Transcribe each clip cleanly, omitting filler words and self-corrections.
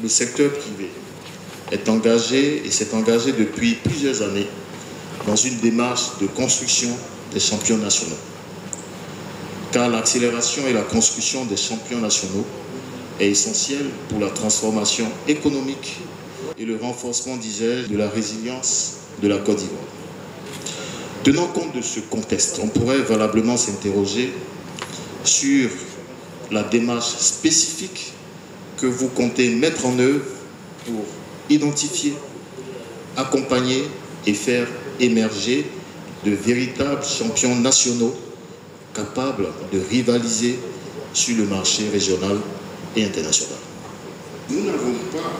le secteur privé est engagé et s'est engagé depuis plusieurs années dans une démarche de construction des champions nationaux. Car l'accélération et la construction des champions nationaux est essentielle pour la transformation économique et le renforcement, disais-je, de la résilience de la Côte d'Ivoire. Tenant compte de ce contexte, on pourrait valablement s'interroger sur la démarche spécifique que vous comptez mettre en œuvre pour identifier, accompagner et faire émerger de véritables champions nationaux capables de rivaliser sur le marché régional et international. Nous n'avons pas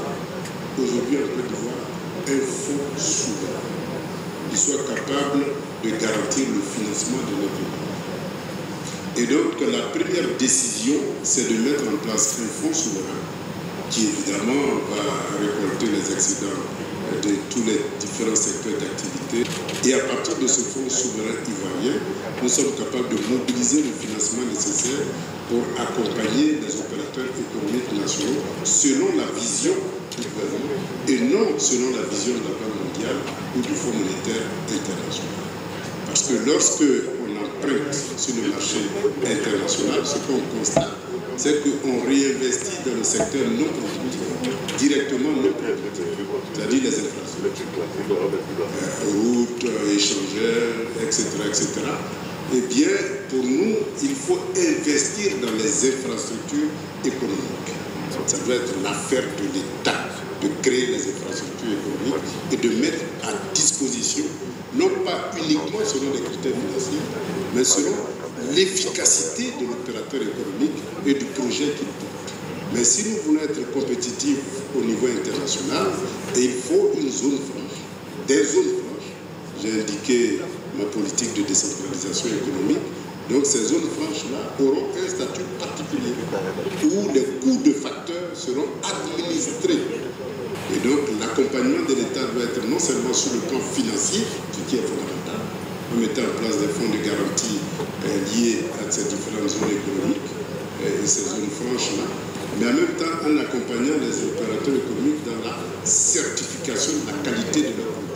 aujourd'hui en Côte d'Ivoire un fonds souverain qui soit capable de garantir le financement de notre pays. Et donc la première décision, c'est de mettre en place un fonds souverain qui évidemment va récolter les excédents de tous les différents secteurs d'activité. Et à partir de ce fonds souverain ivoirien, nous sommes capables de mobiliser le financement nécessaire pour accompagner les opérateurs économiques nationaux selon la vision du gouvernement et non selon la vision de la Banque mondiale ou du Fonds monétaire international. Parce que lorsque on emprunte sur le marché international, ce qu'on constate, c'est qu'on réinvestit dans le secteur non productif, directement non productif, c'est-à-dire les infrastructures, routes, échangeurs, etc., etc. Eh bien, pour nous, il faut investir dans les infrastructures économiques. Ça doit être l'affaire de l'État de créer les infrastructures économiques et de mettre à disposition, non pas uniquement selon les critères financiers, mais selon l'efficacité de l'opérateur économique et du projet qu'il porte. Mais si nous voulons être compétitifs au niveau international, il faut une zone franche, des zones franches. J'ai indiqué ma politique de décentralisation économique. Donc ces zones franches-là auront un statut particulier où les coûts de facteurs seront administrés. Et donc l'accompagnement de l'État doit être non seulement sur le plan financier, ce qui est fondamental, en mettant en place des fonds de garantie liés à ces différentes zones économiques et ces zones franches-là, mais en même temps en accompagnant les opérateurs économiques dans la certification de la qualité de leur production.